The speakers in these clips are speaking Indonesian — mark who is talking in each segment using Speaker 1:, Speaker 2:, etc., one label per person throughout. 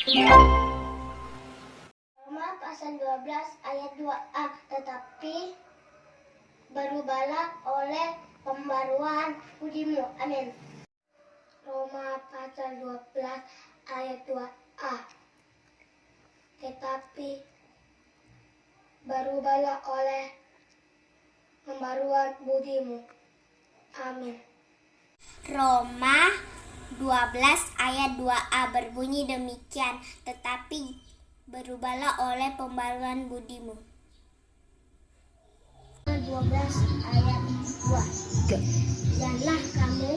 Speaker 1: Roma pasal 12 ayat 2a, tetapi berubahlah oleh pembaruan budimu. Amin. Roma pasal 12 ayat 2a, tetapi berubahlah oleh pembaruan budimu. Amin.
Speaker 2: Roma 12 ayat 2a berbunyi demikian, tetapi berubahlah oleh pembaruan budimu.
Speaker 1: 12 ayat 2. Janganlah kamu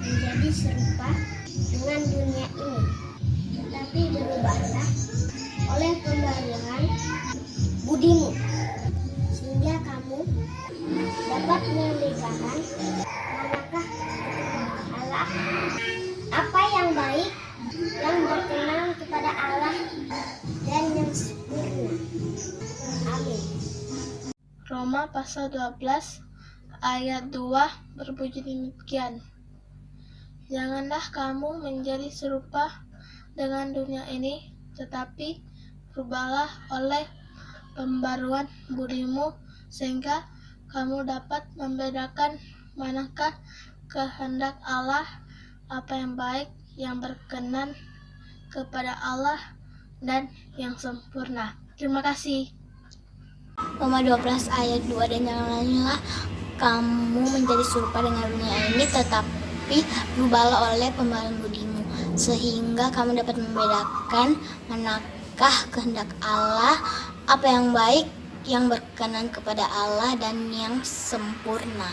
Speaker 1: menjadi serupa dengan dunia ini, tetapi berubahlah oleh pembaruan budimu, sehingga kamu dapat membedakan manakah kehendak Allah, apa yang baik, yang berkenan kepada Allah, dan yang sempurna. Amin.
Speaker 3: Roma pasal 12 ayat 2 berbunyi demikian. Janganlah kamu menjadi serupa dengan dunia ini, tetapi berubahlah oleh pembaruan budimu, sehingga kamu dapat membedakan manakah kehendak Allah, apa yang baik, yang berkenan kepada Allah, dan yang sempurna. Terima kasih.
Speaker 2: Roma 12 ayat 2, dan janganlah kamu menjadi serupa dengan dunia ini, tetapi berubahlah oleh pembaruan budimu, sehingga kamu dapat membedakan manakah kehendak Allah, apa yang baik, yang berkenan kepada Allah, dan yang sempurna.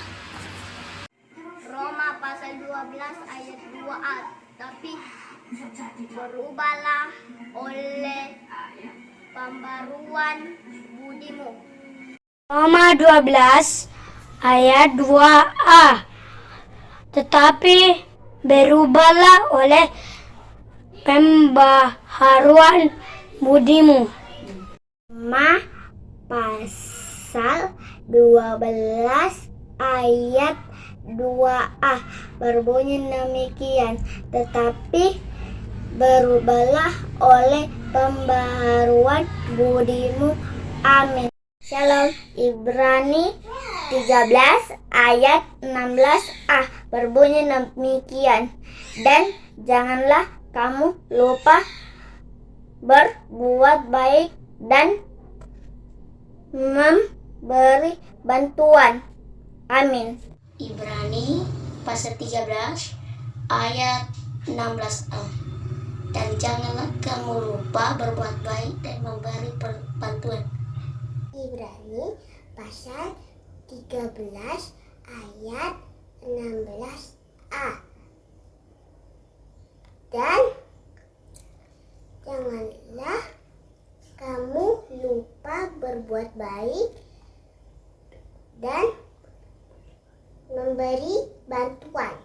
Speaker 1: Roma pasal 12 ayat 2a, tapi berubahlah oleh pembaruan budimu.
Speaker 4: Roma 12 ayat 2a, tetapi berubahlah oleh pembaharuan budimu.
Speaker 1: Roma pasal 12 ayat 2a berbunyi demikian, tetapi berubahlah oleh pembaharuan budimu. Amin. Shalom. Ibrani 13 ayat 16a berbunyi demikian, dan janganlah kamu lupa berbuat baik dan memberi bantuan. Amin.
Speaker 2: Ibrani pasal 13 ayat 16a, dan janganlah kamu lupa berbuat baik dan memberi bantuan.
Speaker 1: Ibrani pasal 13 ayat 16a, dan janganlah kamu lupa berbuat baik dan memberi bantuan.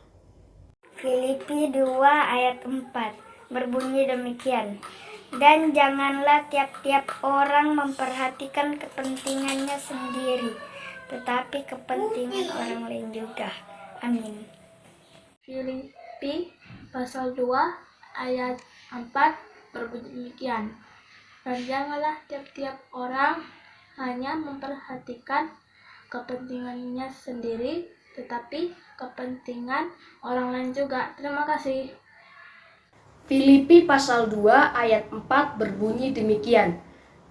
Speaker 1: Filipi 2 ayat 4 berbunyi demikian, dan janganlah tiap-tiap orang memperhatikan kepentingannya sendiri, tetapi kepentingan orang lain juga. Amin.
Speaker 3: Filipi pasal 2 ayat 4 berbunyi demikian. Dan janganlah tiap-tiap orang hanya memperhatikan kepentingannya sendiri, tetapi kepentingan orang lain juga. Terima kasih.
Speaker 5: Filipi pasal 2 ayat 4 berbunyi demikian.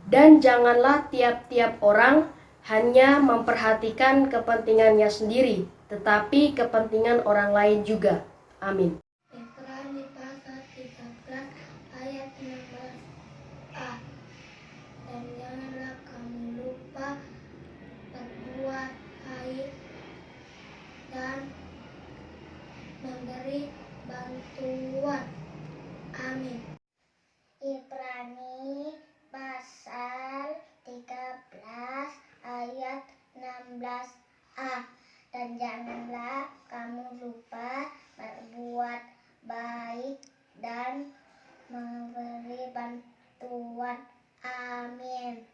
Speaker 5: Dan janganlah tiap-tiap orang hanya memperhatikan kepentingannya sendiri, tetapi kepentingan orang lain juga. Amin.
Speaker 1: Ibrani pasal 13 ayat 16a, dan janganlah kamu lupa berbuat baik dan memberi bantuan. Amin. Ibrani pasal 13 ayat 16a, dan janganlah kamu lupa berbuat baik dan memberi bantuan. Amin.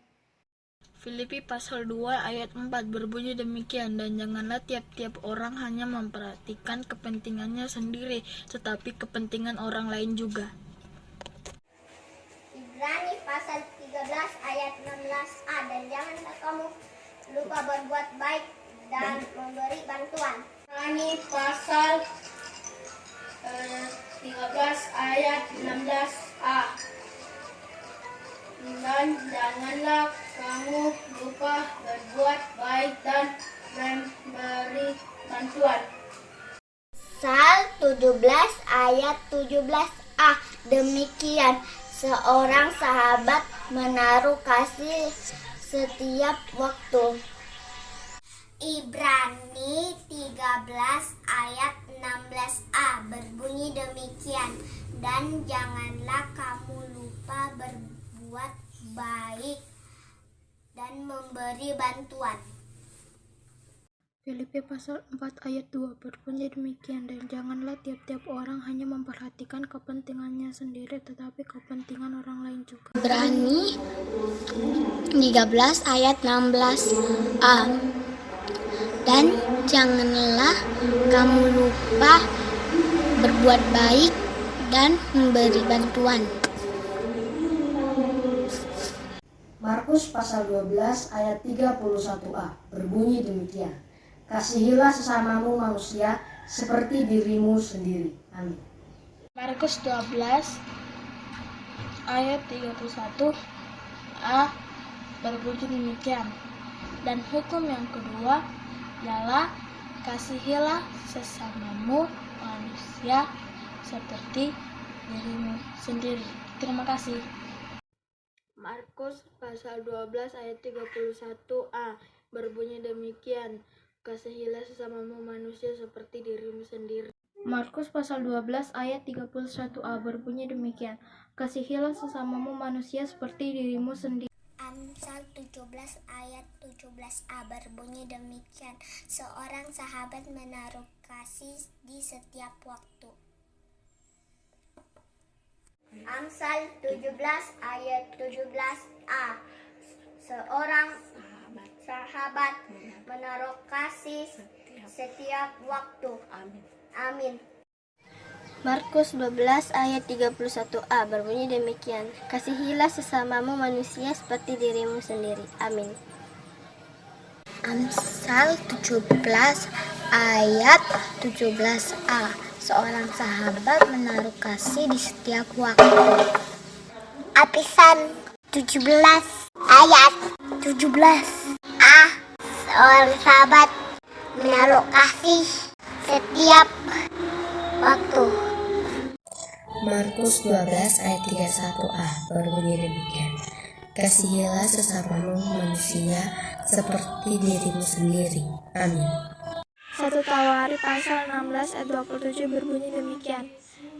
Speaker 3: Filipi pasal 2 ayat 4 berbunyi demikian, dan janganlah tiap-tiap orang hanya memperhatikan kepentingannya sendiri, tetapi kepentingan orang lain juga.
Speaker 1: ayat 16a, dan janganlah kamu lupa berbuat baik dan memberi bantuan.
Speaker 3: Ibrani pasal 13 ayat 16a. Dan janganlah kamu lupa berbuat baik dan memberi bantuan.
Speaker 1: Sal 17 ayat 17a, demikian seorang sahabat menaruh kasih setiap waktu. Ibrani 13 ayat 16a berbunyi demikian, dan janganlah kamu lupa berbuat baik dan memberi bantuan.
Speaker 3: Filipi pasal 4 ayat 2 berbunyi demikian, dan janganlah tiap-tiap orang hanya memperhatikan kepentingannya sendiri, tetapi kepentingan orang lain juga.
Speaker 2: Ibrani 13 ayat 16a. Dan janganlah kamu lupa berbuat baik dan memberi bantuan.
Speaker 5: Markus pasal 12 ayat 31a berbunyi demikian. Kasihilah sesamamu manusia seperti dirimu sendiri. Amin.
Speaker 3: Markus 12 ayat 31a berbunyi demikian. Dan hukum yang kedua ialah kasihilah sesamamu manusia seperti dirimu sendiri. Terima kasih. Markus pasal 12 ayat 31a berbunyi demikian. Kasihilah sesamamu manusia seperti dirimu sendiri. Markus pasal 12 ayat 31a berbunyi demikian. Kasihilah sesamamu manusia seperti dirimu sendiri.
Speaker 1: Amsal 17 ayat 17a berbunyi demikian. Seorang sahabat menaruh kasih di setiap waktu. Amsal 17 ayat 17a. Seorang sahabat menaruh kasih setiap waktu. Amin.
Speaker 2: Markus 12 ayat 31a berbunyi demikian. Kasihilah sesamamu manusia seperti dirimu sendiri. Amin. Amsal 17 ayat 17a. Seorang sahabat menaruh kasih di setiap waktu.
Speaker 1: Apisan 17 ayat 17a. Seorang sahabat menaruh kasih setiap waktu.
Speaker 6: Markus 12 ayat 31a berbunyi demikian. Kasihilah sesamamu manusia seperti dirimu sendiri. Amin.
Speaker 3: 1 Tawarik pasal 16 ayat 27 berbunyi demikian.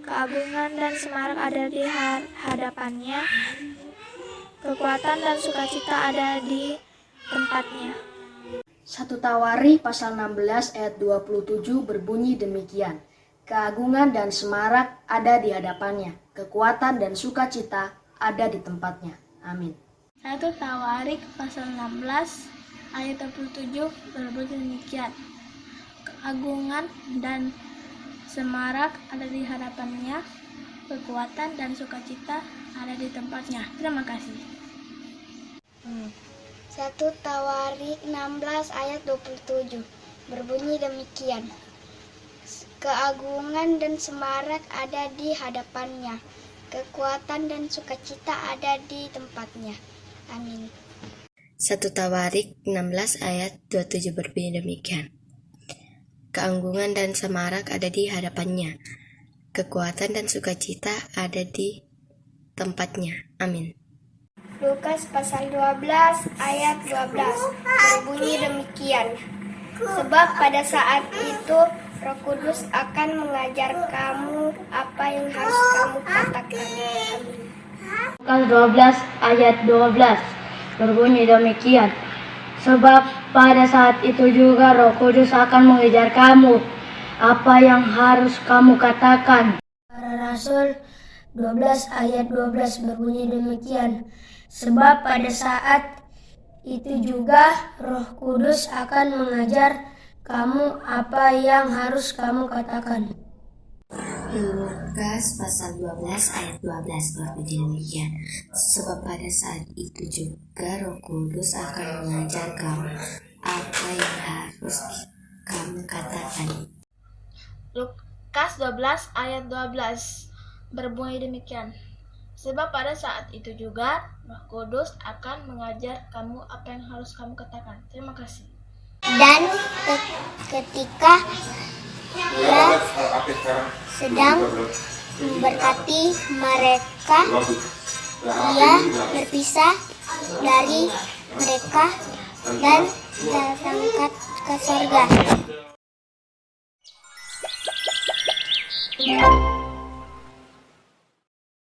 Speaker 3: Keagungan dan semarak ada di hadapannya, kekuatan dan sukacita ada di tempatnya.
Speaker 5: 1 Tawarik pasal 16 ayat 27 berbunyi demikian. Keagungan dan semarak ada di hadapannya, kekuatan dan sukacita ada di tempatnya. Amin.
Speaker 3: 1 Tawarik pasal 16 ayat 27 berbunyi demikian. Keagungan dan semarak ada di hadapannya, kekuatan dan sukacita ada di tempatnya. Terima kasih.
Speaker 1: 1 Tawarik 16 ayat 27 berbunyi demikian. Keagungan dan semarak ada di hadapannya, kekuatan dan sukacita ada di tempatnya. Amin.
Speaker 6: 1 Tawarik 16 ayat 27 berbunyi demikian. Keagungan dan semarak ada di hadapannya, kekuatan dan sukacita ada di tempatnya. Amin.
Speaker 1: Lukas pasal 12 ayat 12 berbunyi demikian. Sebab pada saat itu Roh Kudus akan mengajar kamu apa yang harus kamu katakan. Amin.
Speaker 4: Lukas 12 ayat 12 berbunyi demikian. Sebab pada saat itu juga Roh Kudus akan mengajar kamu apa yang harus kamu katakan. Para Rasul 12 ayat 12 berbunyi demikian. Sebab pada saat itu juga Roh Kudus akan mengajar kamu apa yang harus kamu katakan.
Speaker 6: Lukas pasal 12 ayat 12 berbunyi demikian. Sebab pada saat itu juga Roh Kudus akan mengajar kamu apa yang harus kamu katakan.
Speaker 3: Lukas 12 ayat 12 berbunyi demikian. Sebab pada saat itu juga Roh Kudus akan mengajar kamu apa yang harus kamu katakan. Terima kasih.
Speaker 2: Dan ketika ia sedang memberkati mereka, ia berpisah dari mereka dan terangkat ke sorga.